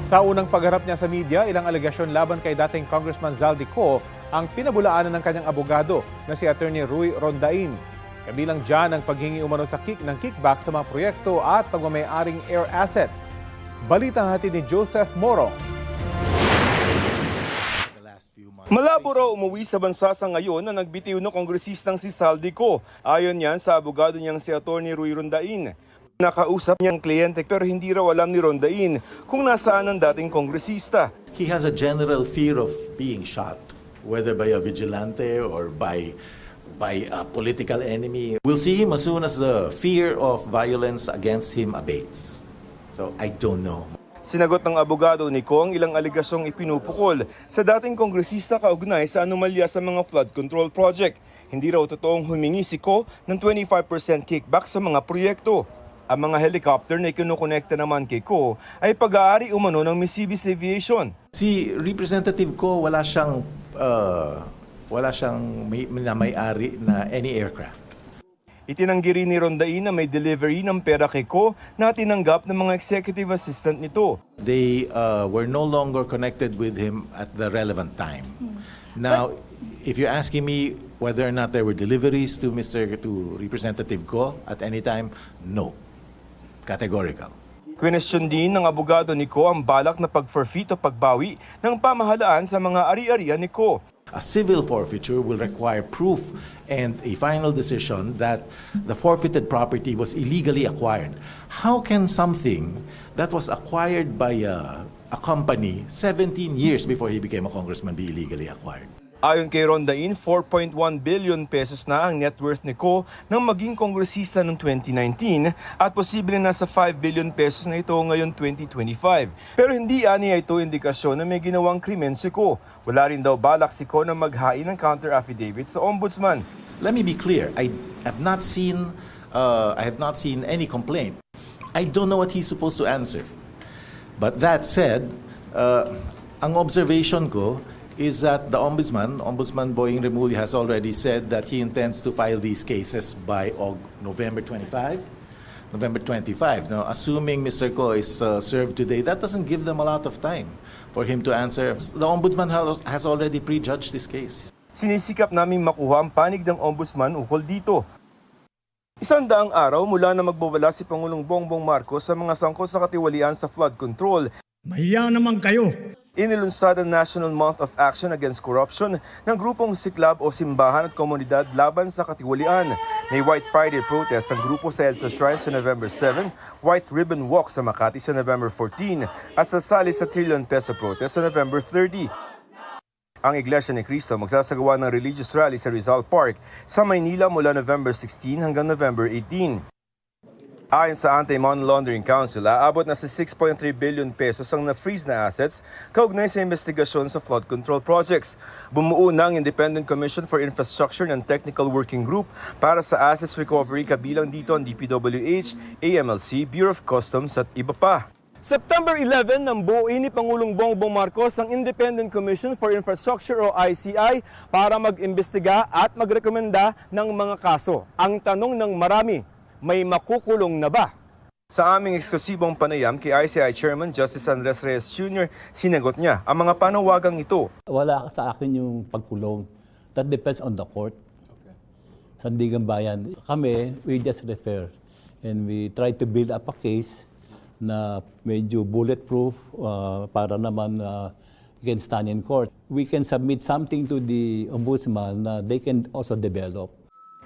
Sa unang pagharap niya sa media, ilang alegasyon laban kay dating Congressman Zaldico ang pinabulaanan ng kanyang abogado na si Attorney Rui Rondain. Kabilang dyan ang paghingi umano ng kickback sa mga proyekto at pagmamayaring air asset. Balita hatid ni Joseph Moro. Malabo raw umuwi sa bansa sa ngayon na nagbitiw na kongresistang si Zaldico. Ayon yan sa abogado niyang si Attorney Rui Rondain. Nakausap niyang kliyente pero hindi raw alam ni Rondain kung nasaan ang dating kongresista. He has a general fear of being shot, whether by a vigilante or by a political enemy. We'll see him as soon as the fear of violence against him abates. So I don't know. Sinagot ng abogado ni Ko ang ilang aligasyong ipinupukol sa dating kongresista kaugnay sa anomalya sa mga flood control project. Hindi raw totoong humingi si Ko ng 25% kickback sa mga proyekto. Ang mga helicopter na ikinukonekta naman kay Ko ay pag-aari umano ng Mississippi Aviation. Si Representative Ko wala siyang may-ari na any aircraft. Itinanggi rin ni Rondain na may delivery ng pera kay Ko na tinanggap ng mga executive assistant nito. They were no longer connected with him at the relevant time. Now, if you're asking me whether or not there were deliveries to Representative Ko at any time, no. Categorical. Question din ng abogado ni Ko ang balak na pag-forfeit o pagbawi ng pamahalaan sa mga ari-arian ni Ko. A civil forfeiture will require proof and a final decision that the forfeited property was illegally acquired. How can something that was acquired by a company 17 years before he became a congressman be illegally acquired? Ayon kay Rondain, 4.1 billion pesos na ang net worth ni Ko nang maging kongresista noong 2019 at posible nasa 5 billion pesos na ito ngayon 2025. Pero hindi aniya ito indikasyon na may ginawang krimen si Ko. Wala rin daw balak si Ko na maghain ng counter affidavit sa ombudsman. Let me be clear. I have not seen any complaint. I don't know what he's supposed to answer. But that said, ang observation ko is that the Ombudsman Boying Remulla has already said that he intends to file these cases by November 25. Now, assuming Mr. Ko is served today, that doesn't give them a lot of time for him to answer. The Ombudsman has already prejudged this case. Sinisikap namin makuha ang panig ng ombudsman ukol dito. 100 araw mula na magbawala si Pangulong Bongbong Marcos sa mga sangkot sa katiwalian sa flood control. Mahiya naman kayo. Inilunsad ang National Month of Action Against Corruption ng grupong siklab o simbahan at komunidad laban sa katiwalian. May White Friday protest ang grupo sa EDSA Shrine sa November 7, White Ribbon Walk sa Makati sa November 14 at sasali sa Trillion Peso protest sa November 30. Ang Iglesia ni Cristo magsasagawa ng religious rally sa Rizal Park sa Maynila mula November 16 hanggang November 18. Ayon sa Anti-Money Laundering Council, aabot na sa 6.3 billion pesos ang na-freeze na assets kaugnay sa investigasyon sa flood control projects. Bumuo na ang Independent Commission for Infrastructure and Technical Working Group para sa assets recovery, kabilang dito ang DPWH, AMLC, Bureau of Customs at iba pa. September 11 nang buuin ni Pangulong Bongbong Marcos ang Independent Commission for Infrastructure o ICI para mag-imbestiga at magrekomenda ng mga kaso. Ang tanong ng marami, may makukulong na ba? Sa aming eksklusibong panayam kay ICI Chairman Justice Andres Reyes Jr., sinagot niya ang mga panawagang ito. Wala sa akin yung pagkulong. That depends on the court. Sandigan Bayan. Kami, we just refer. And we try to build up a case na medyo bulletproof para naman we can stand in court. We can submit something to the ombudsman na they can also develop.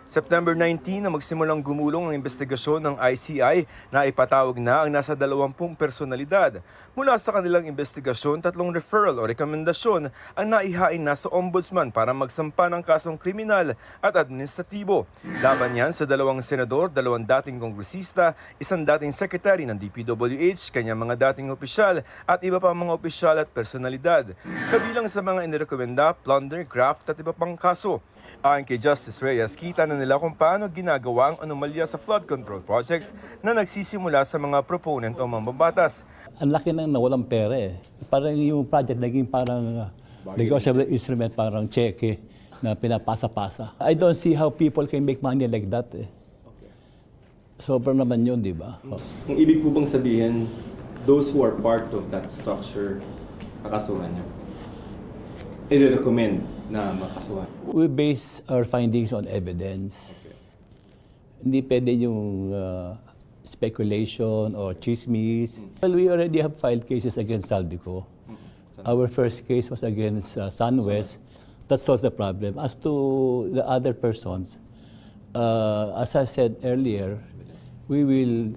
September 19 na magsimulang gumulong ang investigasyon ng ICI na ipatawag na ang nasa 20 personalidad. Mula sa kanilang investigasyon, 3 referral o rekomendasyon ang naihain na sa ombudsman para magsampa ng kasong kriminal at administratibo. Laban yan sa 2 senador, 2 dating kongresista, 1 dating secretary ng DPWH, kanyang mga dating opisyal at iba pang mga opisyal at personalidad. Kabilang sa mga inirekomenda, plunder, graft at iba pang kaso. Ayon kay Justice Reyes, kita na nila kung paano ginagawa ang anomalya sa flood control projects na nagsisimula sa mga proponent o mambabatas. Ang laki nang nawalang pera eh. Parang yung project naging parang negotiable instrument, parang cheque na pinapasa-pasa. I don't see how people can make money like that eh. Sobra naman yun, di ba? Kung ibig po bang sabihin, those who are part of that structure, kakasuhan niyo? I-recommend na makasuhan? We base our findings on evidence. Hindi pwede yung speculation or chismis. Well, we already have filed cases against Saldico. Our first case was against SunWest. That solves the problem. As to the other persons, as I said earlier, we will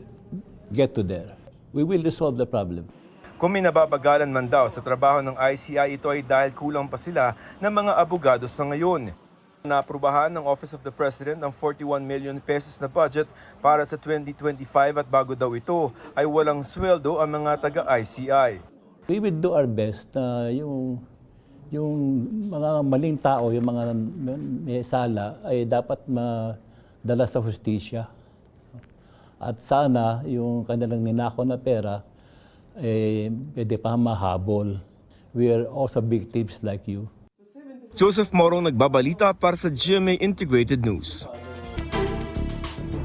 get to there. We will resolve the problem. Kung may nababagalan man daw sa trabaho ng ICI, ito ay dahil kulang pa sila ng mga abogado sa ngayon. Naaprubahan ng Office of the President ang 41 million pesos na budget para sa 2025 at bago daw ito ay walang sweldo ang mga taga-ICI. We will do our best na yung mga maling tao, yung mga may sala ay dapat madala sa hustisya. At sana yung kanilang ninakaw na pera pwede pa mahabol. We are also victims like you. Joseph Morong nagbabalita para sa GMA Integrated News.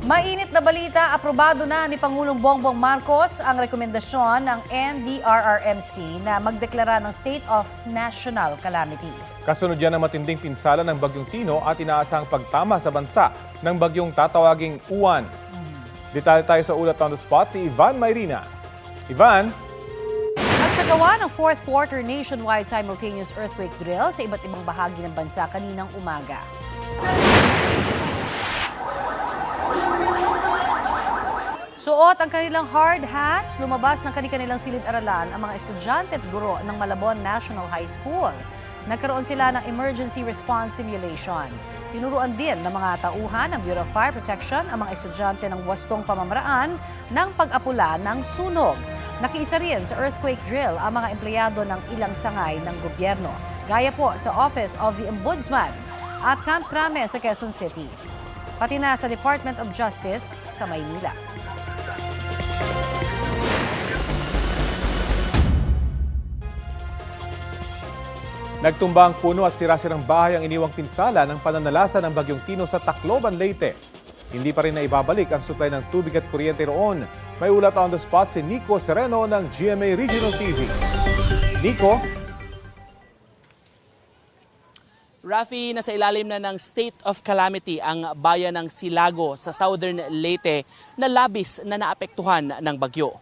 Mainit na balita, aprobado na ni Pangulong Bongbong Marcos ang rekomendasyon ng NDRRMC na magdeklara ng State of National Calamity. Kasunod yan ng matinding pinsala ng Bagyong Tino at inaasahang pagtama sa bansa ng bagyong tatawaging Uwan. Detalye tayo sa ulat on the spot ni Ivan Mayrina. Ivan? Nagsagawa ng fourth quarter nationwide simultaneous earthquake drill sa iba't ibang bahagi ng bansa kaninang umaga. Suot ang kanilang hard hats, lumabas ng kanilang silid-aralan ang mga estudyante at guro ng Malabon National High School. Nagkaroon sila ng emergency response simulation. Tinuruan din ng mga tauhan ng Bureau of Fire Protection ang mga estudyante ng wastong pamamaraan ng pag-apula ng sunog. Nakiisa rin sa earthquake drill ang mga empleyado ng ilang sangay ng gobyerno, gaya po sa Office of the Ombudsman at Camp Crame sa Quezon City, pati na sa Department of Justice sa Maynila. Nagtumba ang puno at sira-sirang bahay ang iniwang pinsala ng pananalasa ng Bagyong Tino sa Tacloban, Leyte. Hindi pa rin naibabalik ang supply ng tubig at kuryente roon. May ulat on the spot si Nico Sereno ng GMA Regional TV. Nico? Rafi, nasa ilalim na ng state of calamity ang bayan ng Silago sa Southern Leyte na labis na naapektuhan ng bagyo.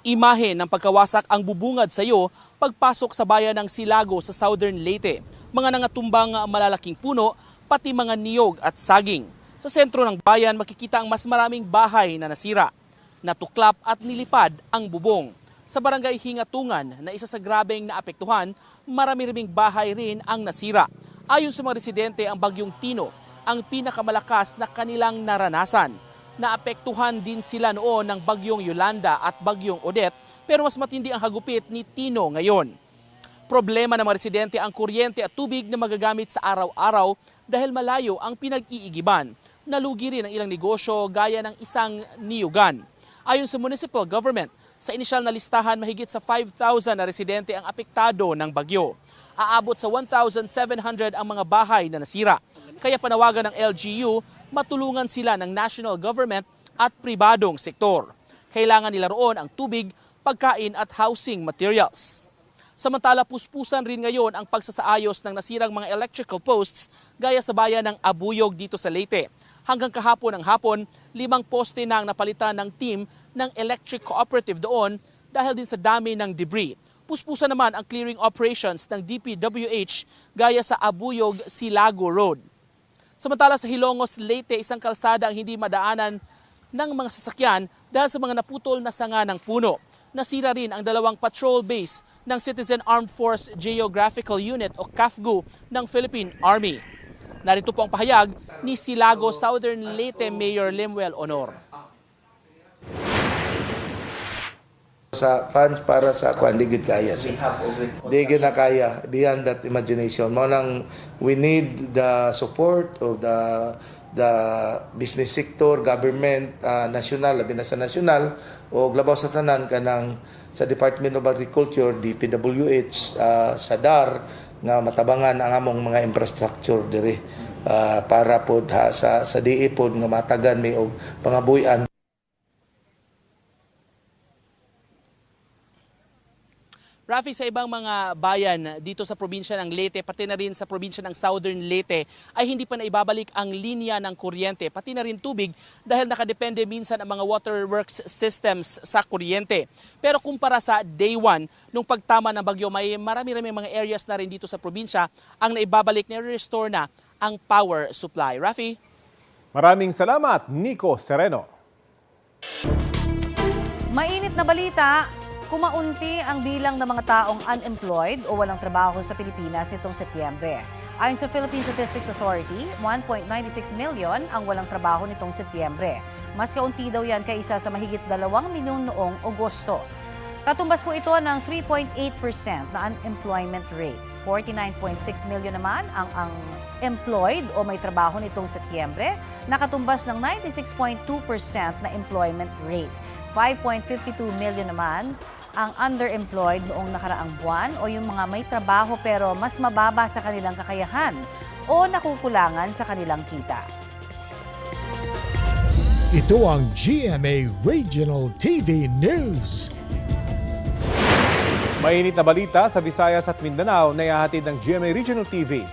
Imahe ng pagkawasak ang bubungad sa iyo pagpasok sa bayan ng Silago sa Southern Leyte. Mga nangatumbang malalaking puno, pati mga niyog at saging. Sa sentro ng bayan makikita ang mas maraming bahay na nasira. Natuklap at nilipad ang bubong. Sa barangay Hingatungan na isa sa grabeng naapektuhan, marami-raming bahay rin ang nasira. Ayon sa mga residente, ang Bagyong Tino ang pinakamalakas na kanilang naranasan. Naapektuhan din sila noon ng Bagyong Yolanda at Bagyong Odette, pero mas matindi ang hagupit ni Tino ngayon. Problema ng mga residente ang kuryente at tubig na magagamit sa araw-araw dahil malayo ang pinag-iigiban. Nalugi rin ang ilang negosyo gaya ng isang niyugan. Ayon sa municipal government, sa inisyal na listahan mahigit sa 5,000 na residente ang apektado ng bagyo. Aabot sa 1,700 ang mga bahay na nasira. Kaya panawagan ng LGU, matulungan sila ng national government at pribadong sektor. Kailangan nila roon ang tubig, pagkain at housing materials. Samantala, puspusan rin ngayon ang pagsasaayos ng nasirang mga electrical posts gaya sa bayan ng Abuyog dito sa Leyte. Hanggang kahapon ng hapon, 5 poste na ang napalitan ng team ng electric cooperative doon dahil din sa dami ng debris. Puspusan naman ang clearing operations ng DPWH gaya sa Abuyog-Silago Road. Samantala sa Hilongos, Leyte, isang kalsada ang hindi madaanan ng mga sasakyan dahil sa mga naputol na sanga ng puno. Nasira rin ang 2 patrol base ng Citizen Armed Force Geographical Unit o CAFGU ng Philippine Army. Narito po ang pahayag ni Silago Southern Leyte Mayor Lemuel Honor. Sa funds para sa kuan ligid kaya siya. Di gyud na kaya beyond that imagination. Mo nang we need the support of the business sector, government, national, labi na sa national o labaw sa tanan kanang sa Department of Agriculture, DPWH, sa DAR nga matabangan ang among mga infrastructure diri para pod sa DE pod nga matagan mi og pangabuyan. Rafi, sa ibang mga bayan dito sa probinsya ng Leyte, pati na rin sa probinsya ng Southern Leyte, ay hindi pa naibabalik ang linya ng kuryente, pati na rin tubig dahil nakadepende minsan ang mga waterworks systems sa kuryente. Pero kumpara sa day 1, nung pagtama ng bagyo, may marami-rami mga areas na rin dito sa probinsya ang naibabalik na restore na ang power supply. Rafi? Maraming salamat, Nico Sereno. Mainit na balita, kumaunti ang bilang ng mga taong unemployed o walang trabaho sa Pilipinas nitong Setyembre. Ayon sa Philippine Statistics Authority, 1.96 million ang walang trabaho nitong Setyembre. Mas kaunti daw yan kaysa sa mahigit 2 milyon noong Agosto. Katumbas po ito ng 3.8% na unemployment rate. 49.6 million naman ang employed o may trabaho nitong Setyembre, nakatumbas ng 96.2% na employment rate. 5.52 million naman ang underemployed noong nakaraang buwan o yung mga may trabaho pero mas mababa sa kanilang kakayahan o nakukulangan sa kanilang kita. Ito ang GMA Regional TV News. Mainit na balita sa Visayas at Mindanao na ihahatid ng GMA Regional TV.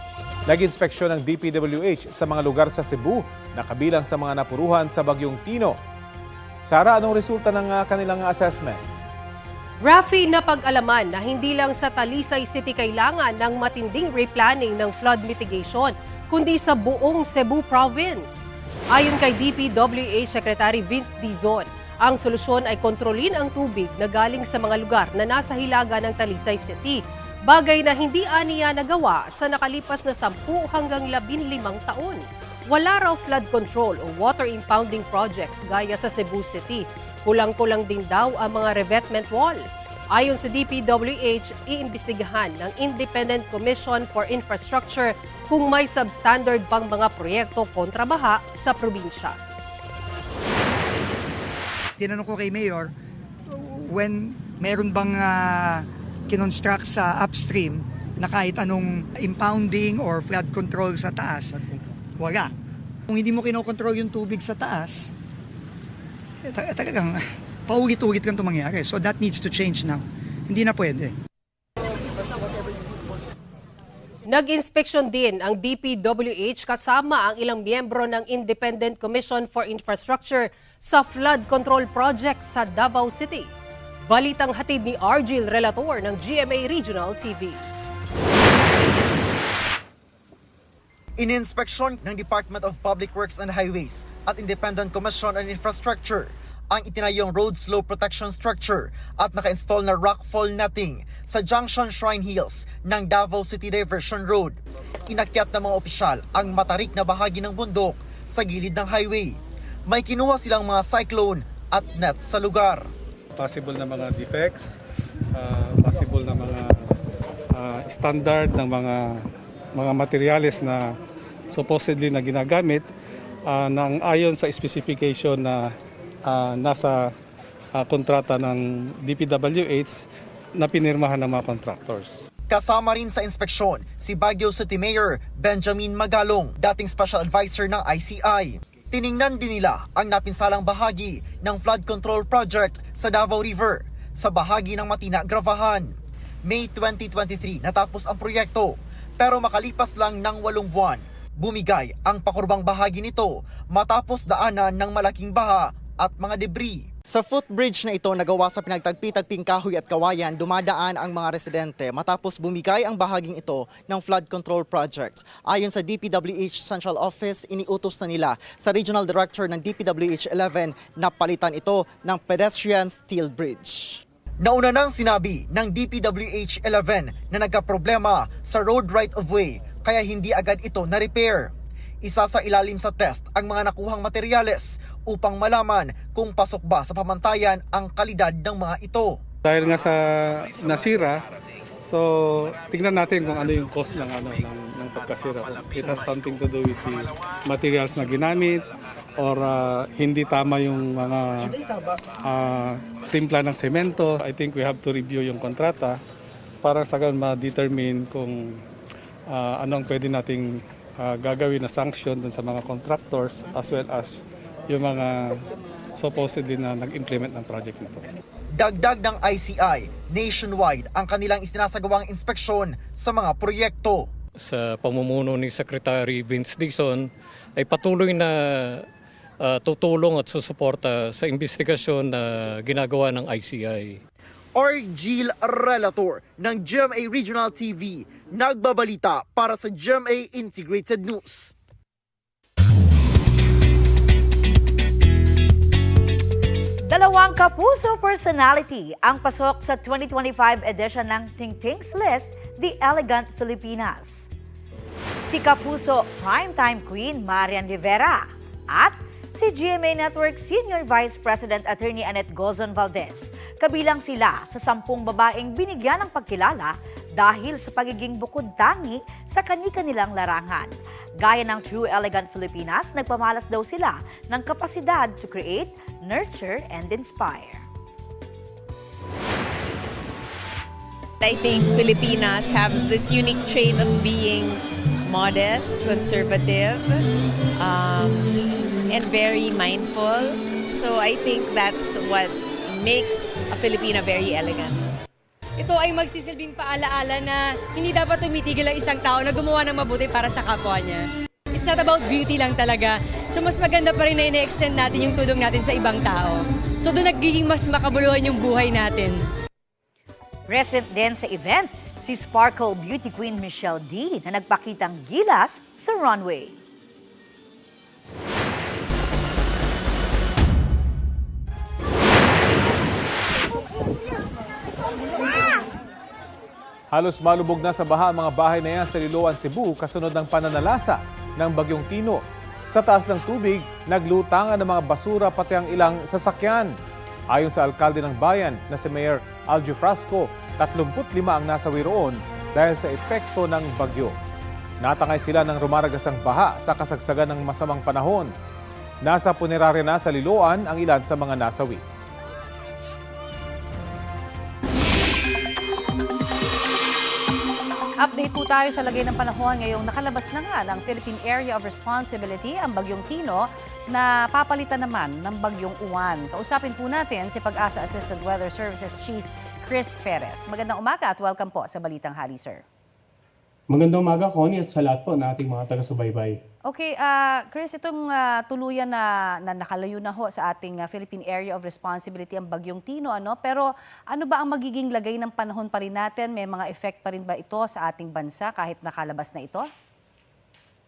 Nag-inspeksyon ng DPWH sa mga lugar sa Cebu na kabilang sa mga napuruhan sa Bagyong Tino. Sara, anong resulta ng kanilang assessment? Rafi, napag-alaman na hindi lang sa Talisay City kailangan ng matinding replanning ng flood mitigation, kundi sa buong Cebu Province. Ayon kay DPWH Secretary Vince Dizon, ang solusyon ay kontrolin ang tubig na galing sa mga lugar na nasa hilaga ng Talisay City, bagay na hindi aniya nagawa sa nakalipas na 10 hanggang 15 taon. Wala raw flood control o water impounding projects gaya sa Cebu City. Kulang-kulang din daw ang mga revetment wall. Ayon sa DPWH, iimbestigahan ng Independent Commission for Infrastructure kung may substandard pang mga proyekto kontra baha sa probinsya. Tinanong ko kay Mayor, when meron bang kinonstruct sa upstream na kahit anong impounding or flood control sa taas, wala. Kung hindi mo kinokontrol yung tubig sa taas, talagang paulit-ulit lang ito mangyari. So that needs to change now. Hindi na pwede. Nag-inspeksyon din ang DPWH kasama ang ilang miyembro ng Independent Commission for Infrastructure sa flood control project sa Davao City. Balitang hatid ni Argil Relator ng GMA Regional TV. Ininspeksyon ng Department of Public Works and Highways at Independent Commission on Infrastructure ang itinayong road slope protection structure at naka-install na rockfall netting sa Junction Shrine Hills ng Davao City Diversion Road. Inakyat ng mga opisyal ang matarik na bahagi ng bundok sa gilid ng highway. May kinuha silang mga cyclone at net sa lugar. Possible na mga defects, possible na mga standard ng mga materyales na supposedly na ginagamit ng ayon sa specification na nasa kontrata ng DPWH na pinirmahan ng mga contractors. Kasama rin sa inspeksyon si Baguio City Mayor Benjamin Magalong, dating Special Advisor ng ICI. Tiningnan din nila ang napinsalang bahagi ng flood control project sa Davao River sa bahagi ng Matina, Gravahan. May 2023 natapos ang proyekto pero makalipas lang ng 8 buwan, bumigay ang pakurbang bahagi nito matapos daanan ng malaking baha at mga debris. Sa footbridge na ito nagawa sa pinagtagpi-tagping kahoy at kawayan, dumadaan ang mga residente matapos bumigay ang bahaging ito ng flood control project. Ayon sa DPWH Central Office, iniutos na nila sa Regional Director ng DPWH 11 na palitan ito ng pedestrian steel bridge. Nauna nang sinabi ng DPWH 11 na nagkaproblema sa road right-of-way kaya hindi agad ito na-repair. Isa sa ilalim sa test ang mga nakuhang materyales upang malaman kung pasok ba sa pamantayan ang kalidad ng mga ito. Dahil nga sa nasira, so tingnan natin kung ano yung cost ng pagkasira. It has something to do with the materials na ginamit or hindi tama yung mga timpla ng semento. I think we have to review yung kontrata para sa ganun ma-determine kung ano ang pwede nating gagawin na sanction dun sa mga contractors as well as yung mga supposedly na nag-implement ng project nito. Dagdag ng ICI, nationwide ang kanilang isinasagawang inspeksyon sa mga proyekto. Sa pamumuno ni Secretary Vince Dixon ay patuloy na tutulong at susuporta sa investigasyon na ginagawa ng ICI. Orgil Relator ng GMA Regional TV, nagbabalita para sa GMA Integrated News. Dalawang kapuso personality ang pasok sa 2025 edition ng Ting Ting's List, The Elegant Filipinas. Si kapuso primetime queen Marian Rivera at si GMA Network Senior Vice President Attorney Annette Gozon Valdez. Kabilang sila sa 10 babaeng binigyan ng pagkilala dahil sa pagiging bukod-tangi sa kani-kanilang larangan. Gaya ng True Elegant Filipinas, nagpamalas daw sila ng kapasidad to create, nurture, and inspire. I think Filipinas have this unique trait of being modest, conservative, and very mindful. So I think that's what makes a Filipina very elegant. Ito ay magsisilbing paalaala na hindi dapat tumitigil ang isang tao na gumawa ng mabuti para sa kapwa niya. It's not about beauty lang talaga. So mas maganda pa rin na ina-extend natin yung tulong natin sa ibang tao. So doon nagiging mas makabuluhan yung buhay natin. Present din sa event, si Sparkle Beauty Queen Michelle D na nagpakitang gilas sa runway. Halos malubog na sa baha ang mga bahay na yan sa Liloan, Cebu kasunod ng pananalasa ng Bagyong Tino. Sa taas ng tubig, naglutangan ng mga basura pati ang ilang sasakyan. Ayon sa alkalde ng bayan na si Mayor Algio Frasco, 35 ang nasawi roon dahil sa epekto ng bagyo. Natangay sila ng rumaragasang baha sa kasagsagan ng masamang panahon. Nasa punerarya na sa Liloan ang ilan sa mga nasawi. Update po tayo sa lagay ng panahon ngayong nakalabas na nga ng Philippine Area of Responsibility ang Bagyong Tino na papalitan naman ng Bagyong Uwan. Kausapin po natin si Pag-asa Assistant Weather Services Chief Chris Perez. Magandang umaga at welcome po sa Balitang Hali, sir. Magandang umaga, Connie, at sa lahat po na ating mga taga-subaybay. Okay, Chris, itong tuluyan na nakalayo na ho sa ating Philippine Area of Responsibility ang Bagyong Tino, ano? Pero ano ba ang magiging lagay ng panahon pa rin natin? May mga effect pa rin ba ito sa ating bansa kahit nakalabas na ito?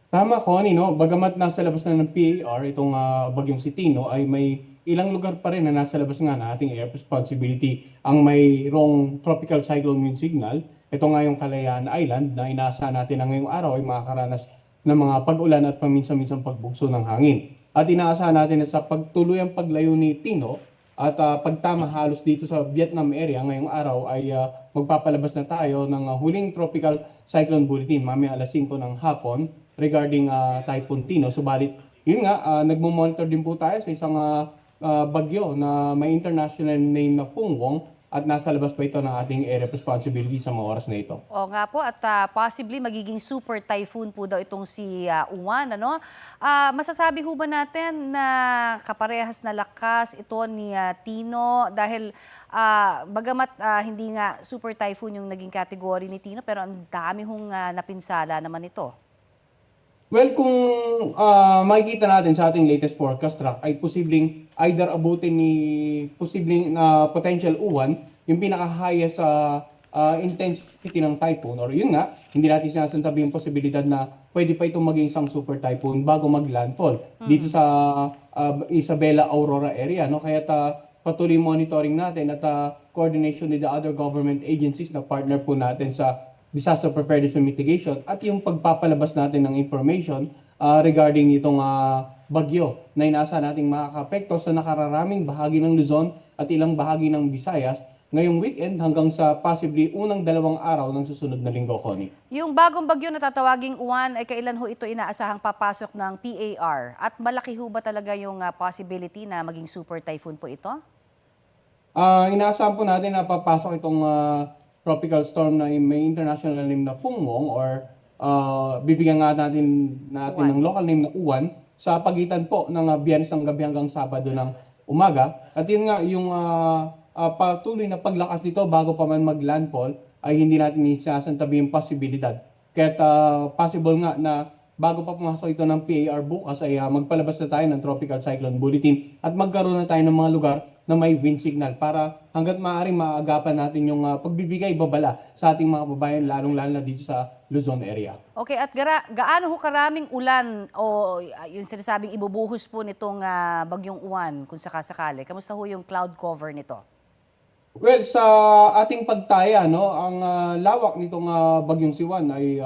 Tama, Connie, no? Bagamat nasa labas na ng PAR, itong Bagyong si Tino, ay may ilang lugar pa rin na nasa labas nga na ating area of responsibility ang mayroong tropical cyclone wind signal. Ito nga yung Kalayaan Island na inaasahan natin na ngayong araw ay makakaranas ng mga pag-ulan at paminsan-minsang pagbugso ng hangin. At inaasahan natin na sa pagtuluyang paglayo ni Tino at pagtama halos dito sa Vietnam area ngayong araw ay magpapalabas na tayo ng huling tropical cyclone bulletin mamaya alas 5 ng hapon regarding Typhoon Tino. Subalit yun nga, nagmo-monitor din po tayo sa isang bagyo na may international name na Pungwong at nasa labas pa ito ng ating area of responsibility sa mga oras na ito. O nga po, at possibly magiging super typhoon po daw itong si Uwan. Ano? Masasabi ho ba natin na kaparehas na lakas ito ni Tino? Dahil bagamat hindi nga super typhoon yung naging category ni Tino, pero ang dami hong napinsala naman ito. Well, kung makikita natin sa ating latest forecast track ay posibleng either abutin ni posibleng potential uwan, yung pinaka-highest intensity ng typhoon, or yun nga, hindi natin sinasantabi yung posibilidad na pwede pa itong maging isang super typhoon bago mag-landfall dito sa Isabela Aurora area. No? Kaya patuloy monitoring natin at coordination with the other government agencies na partner po natin sa disaster preparedness and mitigation at yung pagpapalabas natin ng information regarding itong bagyo na inaasahan nating makakapekto sa nakararaming bahagi ng Luzon at ilang bahagi ng Visayas ngayong weekend hanggang sa possibly unang 2 araw ng susunod na linggo, Connie. Yung bagong bagyo na tatawaging Uwan ay kailan ho ito inaasahang papasok ng PAR? At malaki ho ba talaga yung possibility na maging super typhoon po ito? Inaasahan po natin na papasok itong tropical storm na may international name na Pungwong or bibigyan nga natin ng local name na Uwan sa pagitan po ng Biyernes ng gabi hanggang Sabado ng umaga. At yun nga yung patuloy na paglakas nito bago pa man mag-landfall ay hindi natin isasantabi yung posibilidad. Kaya possible nga na bago pa pumasok ito ng PAR bukas ay magpalabas na tayo ng Tropical Cyclone Bulletin at magkaroon na tayo ng mga lugar na may wind signal para hanggat maaaring maagapan natin yung pagbibigay babala sa ating mga kababayan lalong-lalo na dito sa Luzon area. Okay, at gaano ho karaming ulan o yung sinasabing ibubuhos po nitong bagyong Uwan kung sakasakali? Kamusta ho yung cloud cover nito? Well, sa ating pagtaya, no, ang lawak nitong bagyong Siwan ay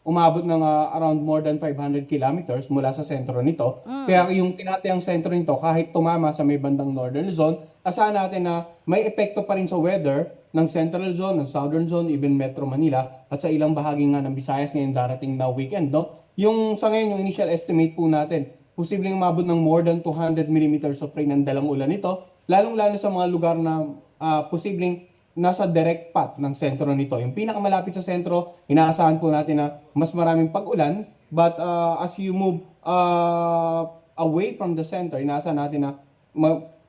umabot ng around more than 500 kilometers mula sa sentro nito. Kaya yung tinatayang sentro nito, kahit tumama sa may bandang Northern Luzon, asahan natin na may epekto pa rin sa weather ng Central Zone, ng Southern Zone, even Metro Manila, at sa ilang bahagi nga ng Visayas ngayong darating na weekend. No? Yung sa ngayon, yung initial estimate po natin, posibleng umabot ng more than 200 millimeters of rain ang dalang ulan nito, lalong-lalo sa mga lugar na posibleng nasa direct path ng sentro nito. Yung pinakamalapit sa sentro, inaasahan po natin na mas maraming pag-ulan, but as you move away from the center, inaasahan natin na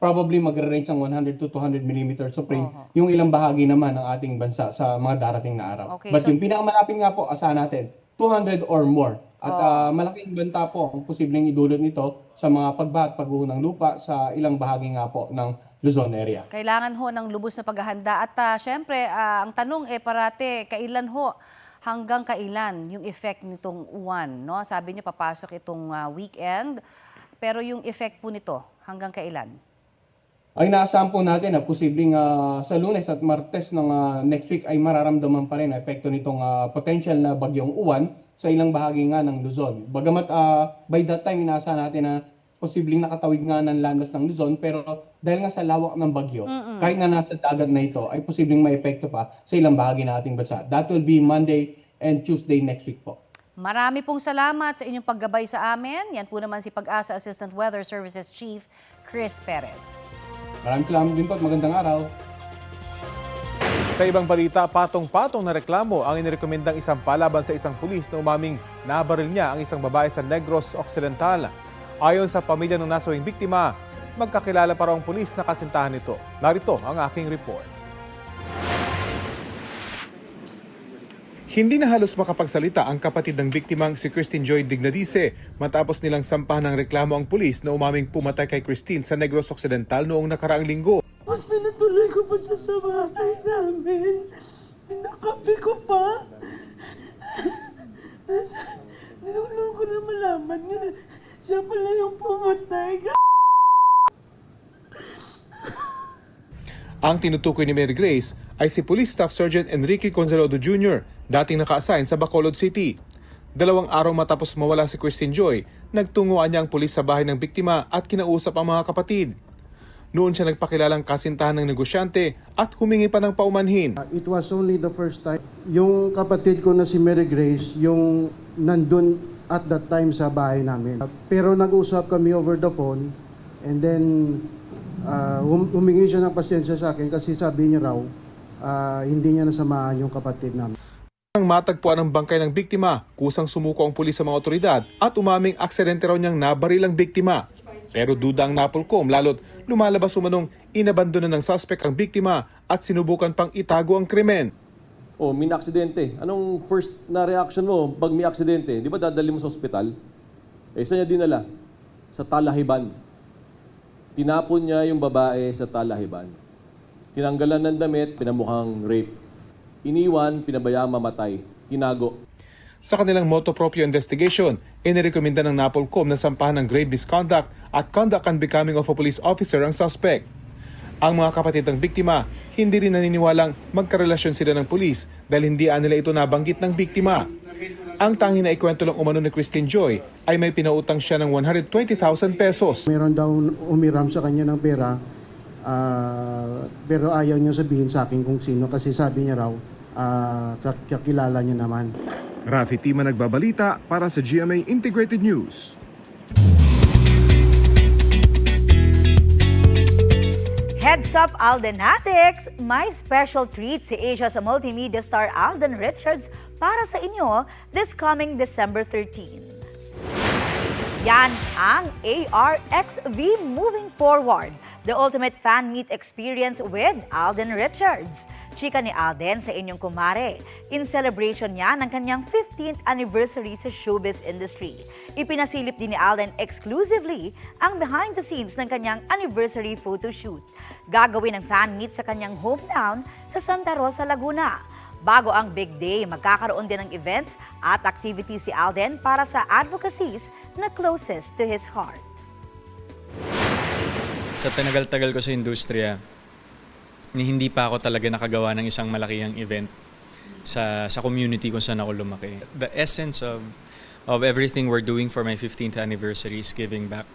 probably magre-range ng 100 to 200 millimeters of rain yung ilang bahagi naman ng ating bansa sa mga darating na araw. Okay, but so, yung pinakamalapit nga po, asahan natin 200 or more. At malaking banta po ang posibleng idulot nito sa mga pagbaha at pagguho ng lupa sa ilang bahagi nga po ng Luzon area. Kailangan ho ng lubos na paghahanda. At syempre, ang tanong parate, kailan ho, hanggang kailan yung effect nitong uwan? No? Sabi niyo, papasok itong weekend. Pero yung effect po nito, hanggang kailan? Ay naasahan po natin na posibleng sa Lunes at Martes ng next week ay mararamdaman pa rin ang epekto nitong potential na bagyong uwan sa ilang bahagi nga ng Luzon. Bagamat by that time inaasahan natin na posibleng nakatawid nga ng landas ng Luzon, pero dahil nga sa lawak ng bagyo, kahit na nasa dagat na ito, ay posibleng may epekto pa sa ilang bahagi ng ating bansa. That will be Monday and Tuesday next week po. Marami pong salamat sa inyong paggabay sa amin. Yan po naman si Pag-asa Assistant Weather Services Chief Chris Perez. Maraming salamat din po at magandang araw. Sa ibang balita, patong-patong na reklamo ang inirekomendang isang palaban sa isang pulis na umaming nabaril niya ang isang babae sa Negros Occidental. Ayon sa pamilya ng nasawing biktima, magkakilala pa raw ang pulis na kasintahan nito. Narito ang aking report. Hindi na halos makapagsalita ang kapatid ng biktimang si Christine Joy Dignadice matapos nilang sampahan ng reklamo ang pulis na umaming pumatay kay Christine sa Negros Occidental noong nakaraang linggo. Mas pinatuloy ko pa siya sa bahay namin. Pinakapi ko pa. Nilulong ko na malaman nga. Siya pala yung pumatay. Ang tinutukoy ni Mary Grace ay si Police Staff Sergeant Enrique Conzalodo Jr., dating naka-assign sa Bacolod City. 2 araw matapos mawala si Christine Joy, nagtunguan niya ang pulis sa bahay ng biktima at kinausap ang mga kapatid. Noon siya nagpakilalang kasintahan ng negosyante at humingi pa ng paumanhin. It was only the first time. Yung kapatid ko na si Mary Grace, yung nandun at that time sa bahay namin. Pero nag-usap kami over the phone and then humingi siya ng pasensya sa akin kasi sabi niya raw hindi niya nasamahan yung kapatid namin. Nang matagpuan ang bangkay ng biktima, kusang sumuko ang pulis sa mga otoridad at umaming aksidente raw niyang nabaril ang biktima. Pero duda ang Napolcom lalo't lumalabas umanong inabandona ng suspect ang biktima at sinubukan pang itago ang krimen. Oh, may aksidente. Anong first na reaction mo pag may aksidente? Di ba dadali mo sa ospital? Saan niya dinala? Sa Talahiban. Tinapon niya yung babae sa Talahiban. Tinanggalan ng damit, pinamukhang rape. Iniwan, pinabayaan mamatay. Tinago. Sa kanilang motu proprio investigation, inirekomenda ng Napolcom na sampahan ng grave misconduct at conduct unbecoming of a police officer ang suspect. Ang mga kapatid ng biktima, hindi rin naniniwalang magkarelasyon sila ng pulis dahil hindi nila ito nabanggit ng biktima. Ang tanging na ikwento lang umano ni Christine Joy ay may pinautang siya ng 120,000 pesos. Meron daw umiram sa kanya ng pera, pero ayaw niya sabihin sa akin kung sino kasi sabi niya raw, kakilala niya naman. Rafi Tima nagbabalita para sa GMA Integrated News. Heads up Aldenatics! May special treat si Asia sa multimedia star Alden Richards para sa inyo this coming December 13. Yan ang ARXV Moving Forward, the ultimate fan meet experience with Alden Richards. Chika ni Alden sa inyong kumare, in celebration niya ng kanyang 15th anniversary sa showbiz industry. Ipinasilip din ni Alden exclusively ang behind the scenes ng kanyang anniversary photoshoot. Gagawin ang fan meet sa kanyang hometown sa Santa Rosa, Laguna. Bago ang big day, magkakaroon din ng events at activities si Alden para sa advocacies na closest to his heart. Sa tinagal-tagal ko sa industriya, hindi pa ako talaga nakagawa ng isang malakihang event sa community kung saan ako lumaki. The essence of everything we're doing for my 15th anniversary is giving back.